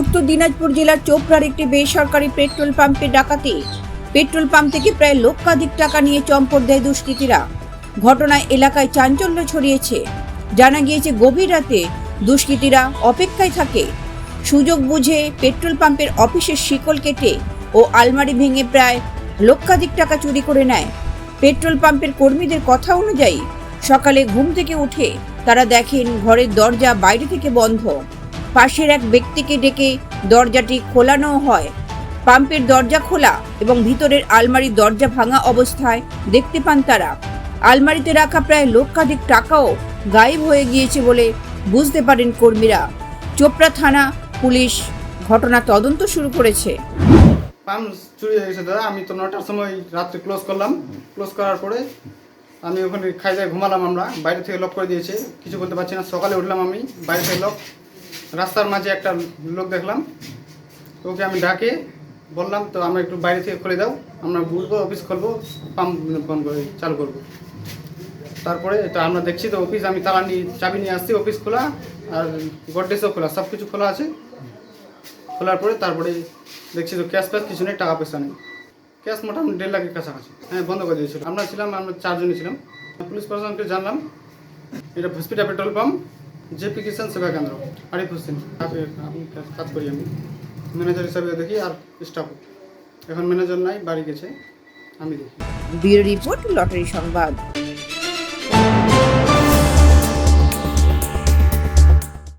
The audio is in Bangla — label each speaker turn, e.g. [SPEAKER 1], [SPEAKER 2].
[SPEAKER 1] উত্তর দিনাজপুর জেলার চোপড়ার একটি বেসরকারি পেট্রোল পাম্পে ডাকাতি। পেট্রোল পাম্প থেকে প্রায় লক্ষাধিক টাকা নিয়ে চম্পট দেয় দুষ্কৃতীরা। ঘটনায় এলাকায় চাঞ্চল্য ছড়িয়েছে। জানা গিয়েছে গভীর রাতে দুষ্কৃতীরা অপেক্ষায় থাকে। সুযোগ বুঝে পেট্রোল পাম্পের অফিসের শিকল কেটে ও আলমারি ভেঙে প্রায় লক্ষাধিক টাকা চুরি করে নেয়। পেট্রোল পাম্পের কর্মীদের কথা অনুযায়ী সকালে ঘুম থেকে উঠে তারা দেখেন ঘরের দরজা বাইরে থেকে বন্ধ। পাশের এক ব্যক্তিকে ডেকে দরজাটি খোলানো হয়। পাম্পের দরজা খোলা এবং ভিতরের আলমারির দরজা ভাঙা অবস্থায় দেখতে পান তারা। আলমারিতে রাখা প্রায় লক্ষাধিক টাকাও গায়েব হয়ে গিয়েছে বলে বুঝতে পারেন কর্মীরা। চোপড়া থানা পুলিশ ঘটনা তদন্ত শুরু করেছে।
[SPEAKER 2] পাম্প চুরি হয়ে গেছে দাদা। আমি তো 9টার সময় রাত্রে ক্লোজ করলাম। ক্লোজ করার পরে আমি ওখানে খাই দায় ঘুমালাম। আমরা বাইরে থেকে লক করে দিয়েছে, কিছু বলতে পারছি না। সকালে উঠলাম, আমি বাইরে থেকে লক। রাস্তার মাঝে একটা লোক দেখলাম, ওকে আমি ডাকে বললাম তো আমরা একটু বাইরে থেকে খুলে দাও, আমরা ঘুরবো, অফিস খুলবো, পাম্প বন্ধ করে চালু করবো। তারপরে এটা আমরা দেখছি তো অফিস, আমি তালা নিয়ে চাবি নিয়ে আসছি, অফিস খোলা আর গডরেজও খোলা, সব কিছু খোলা আছে। খোলার পরে তারপরে দেখছি তো ক্যাশ ফ্যাশ কিছু নেই, টাকা পয়সা নেই। ক্যাশ মোটামুটি 1.5 লাখের কাছাকাছি। হ্যাঁ, বন্ধ করে দিয়েছিল। আমরা 4 জনই ছিলাম। পুলিশ প্রশাসনকে জানলাম এটা হসপিটাল পেট্রোল পাম্প, জেপি কিষাণ সেবা কেন্দ্র, আরিফ হোসেন। আমি কাজ করি, আমি ম্যানেজার হিসাবে দেখি আর স্টাফ। এখন ম্যানেজার নাই, বাড়ি গেছে, আমি দেখি।
[SPEAKER 1] ব্যুরো রিপোর্ট, লটারি সংবাদ।